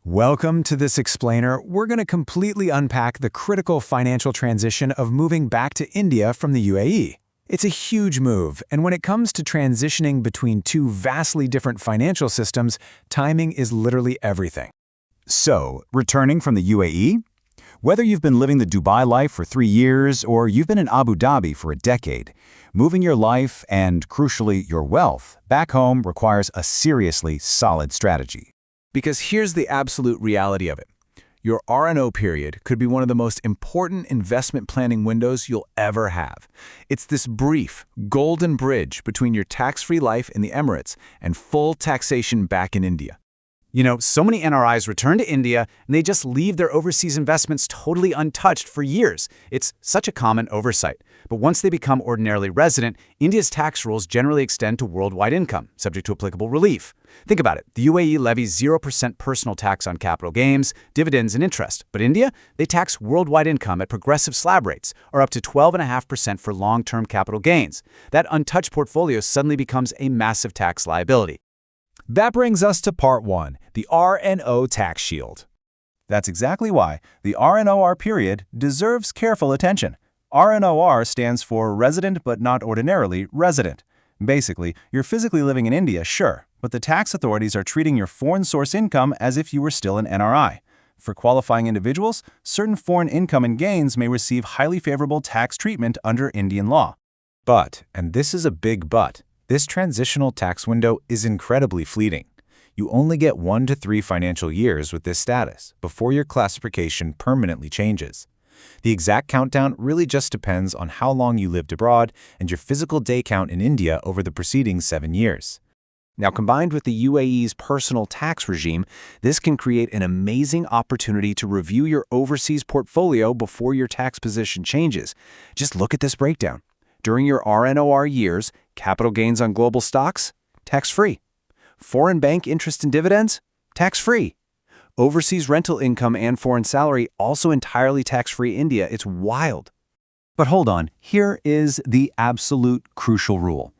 Welcome to this explainer. We're going to completely unpack the critical financial transition of moving back to India from the UAE. It's a huge move, and when it comes to transitioning between two vastly different financial systems, timing is literally everything. So, returning from the UAE? Whether you've been living the Dubai life for 3 years or you've been in Abu Dhabi for a decade, moving your life and, crucially, your wealth back home requires a seriously solid strategy. Because here's the absolute reality of it. Your RNO period could be one of the most important investment planning windows you'll ever have. It's this brief, golden bridge between your tax-free life in the Emirates and full taxation back in India. You know, so many NRIs return to India and they just leave their overseas investments totally untouched for years. It's such a common oversight. But once they become ordinarily resident, India's tax rules generally extend to worldwide income, subject to applicable relief. Think about it. The UAE levies 0% personal tax on capital gains, dividends, and interest. But India, they tax worldwide income at progressive slab rates, or up to 12.5% for long-term capital gains. That untouched portfolio suddenly becomes a massive tax liability. That brings us to part 1, the RNO tax shield. That's exactly why the RNOR period deserves careful attention. RNOR stands for Resident but Not Ordinarily Resident. Basically, you're physically living in India, sure, but the tax authorities are treating your foreign source income as if you were still an NRI. For qualifying individuals, certain foreign income and gains may receive highly favorable tax treatment under Indian law. But, and this is a big but, this transitional tax window is incredibly fleeting. You only get 1 to 3 financial years with this status before your classification permanently changes. The exact countdown really just depends on how long you lived abroad and your physical day count in India over the preceding 7 years. Now, combined with the UAE's personal tax regime, this can create an amazing opportunity to review your overseas portfolio before your tax position changes. Just look at this breakdown. During your RNOR years, capital gains on global stocks, tax-free. Foreign bank interest and dividends, tax-free. Overseas rental income and foreign salary, also entirely tax-free India. It's wild. But hold on, here is the absolute crucial rule.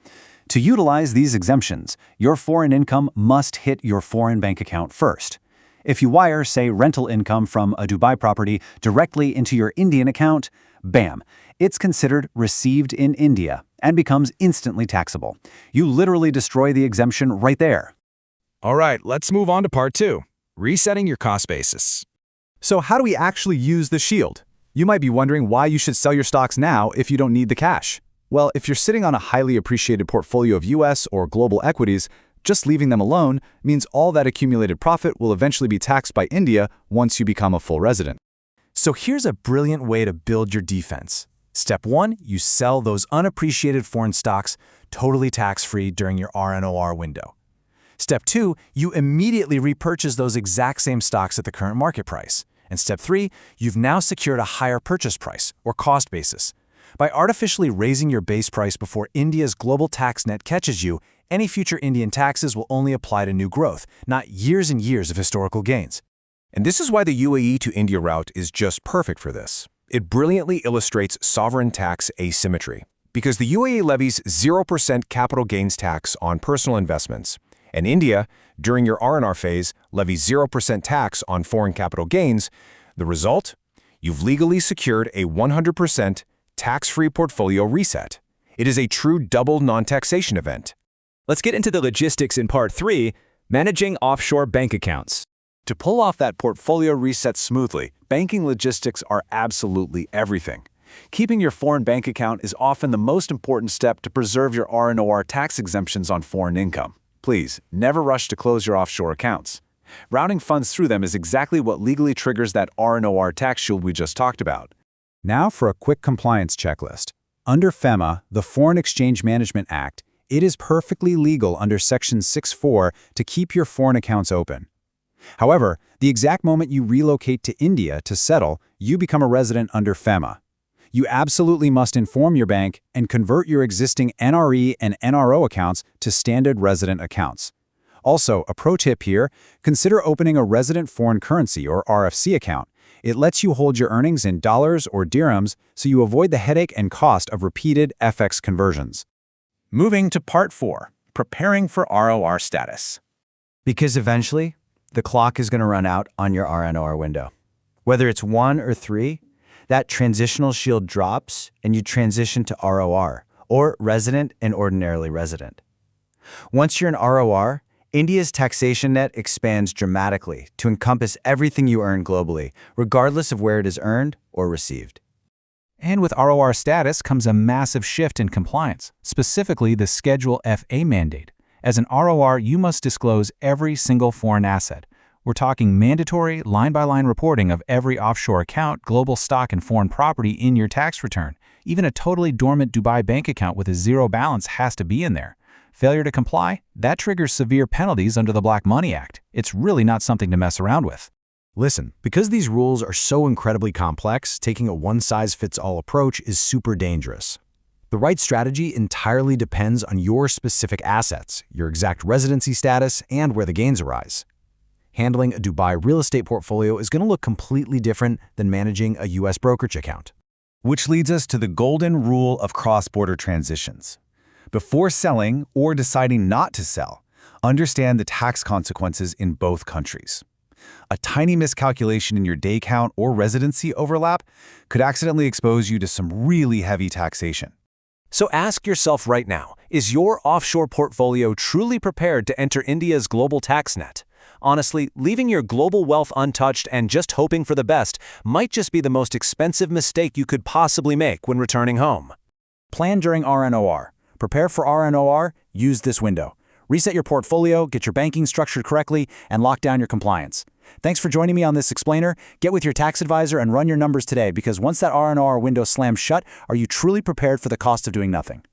To utilize these exemptions, your foreign income must hit your foreign bank account first. If you wire, say, rental income from a Dubai property directly into your Indian account, bam, it's considered received in India and becomes instantly taxable. You literally destroy the exemption right there. All right, let's move on to part 2, resetting your cost basis. So how do we actually use the shield? You might be wondering why you should sell your stocks now if you don't need the cash. Well, if you're sitting on a highly appreciated portfolio of US or global equities, just leaving them alone means all that accumulated profit will eventually be taxed by India once you become a full resident. So here's a brilliant way to build your defense. Step 1, you sell those unappreciated foreign stocks totally tax-free during your RNOR window. Step 2, you immediately repurchase those exact same stocks at the current market price. And step 3, you've now secured a higher purchase price, or cost basis. By artificially raising your base price before India's global tax net catches you, any future Indian taxes will only apply to new growth, not years and years of historical gains. And this is why the UAE to India route is just perfect for this. It brilliantly illustrates sovereign tax asymmetry, because the UAE levies 0% capital gains tax on personal investments, and India, during your RNR phase, levies 0% tax on foreign capital gains. The result? You've legally secured a 100% tax-free portfolio reset. It is a true double non-taxation event. Let's get into the logistics in part 3, managing offshore bank accounts. To pull off that portfolio reset smoothly, banking logistics are absolutely everything. Keeping your foreign bank account is often the most important step to preserve your RNOR tax exemptions on foreign income. Please, never rush to close your offshore accounts. Routing funds through them is exactly what legally triggers that RNOR tax shield we just talked about. Now for a quick compliance checklist. Under FEMA, the Foreign Exchange Management Act, it is perfectly legal under Section 6.4 to keep your foreign accounts open. However, the exact moment you relocate to India to settle, you become a resident under FEMA. You absolutely must inform your bank and convert your existing NRE and NRO accounts to standard resident accounts. Also, a pro tip here, consider opening a resident foreign currency or RFC account. It lets you hold your earnings in dollars or dirhams so you avoid the headache and cost of repeated FX conversions. Moving to part 4, preparing for ROR status. Because eventually, the clock is going to run out on your RNOR window. Whether it's 1 or 3, that transitional shield drops and you transition to ROR, or Resident and Ordinarily Resident. Once you're in ROR, India's taxation net expands dramatically to encompass everything you earn globally, regardless of where it is earned or received. And with ROR status comes a massive shift in compliance, specifically the Schedule FA mandate. As an ROR, you must disclose every single foreign asset. We're talking mandatory, line-by-line reporting of every offshore account, global stock, and foreign property in your tax return. Even a totally dormant Dubai bank account with a zero balance has to be in there. Failure to comply? That triggers severe penalties under the Black Money Act. It's really not something to mess around with. Listen, because these rules are so incredibly complex, taking a one-size-fits-all approach is super dangerous. The right strategy entirely depends on your specific assets, your exact residency status, and where the gains arise. Handling a Dubai real estate portfolio is going to look completely different than managing a U.S. brokerage account. Which leads us to the golden rule of cross-border transitions. Before selling or deciding not to sell, understand the tax consequences in both countries. A tiny miscalculation in your day count or residency overlap could accidentally expose you to some really heavy taxation. So ask yourself right now, is your offshore portfolio truly prepared to enter India's global tax net? Honestly, leaving your global wealth untouched and just hoping for the best might just be the most expensive mistake you could possibly make when returning home. Plan during RNOR. Prepare for RNOR, use this window. Reset your portfolio, get your banking structured correctly, and lock down your compliance. Thanks for joining me on this explainer. Get with your tax advisor and run your numbers today, because once that RNOR window slams shut, are you truly prepared for the cost of doing nothing?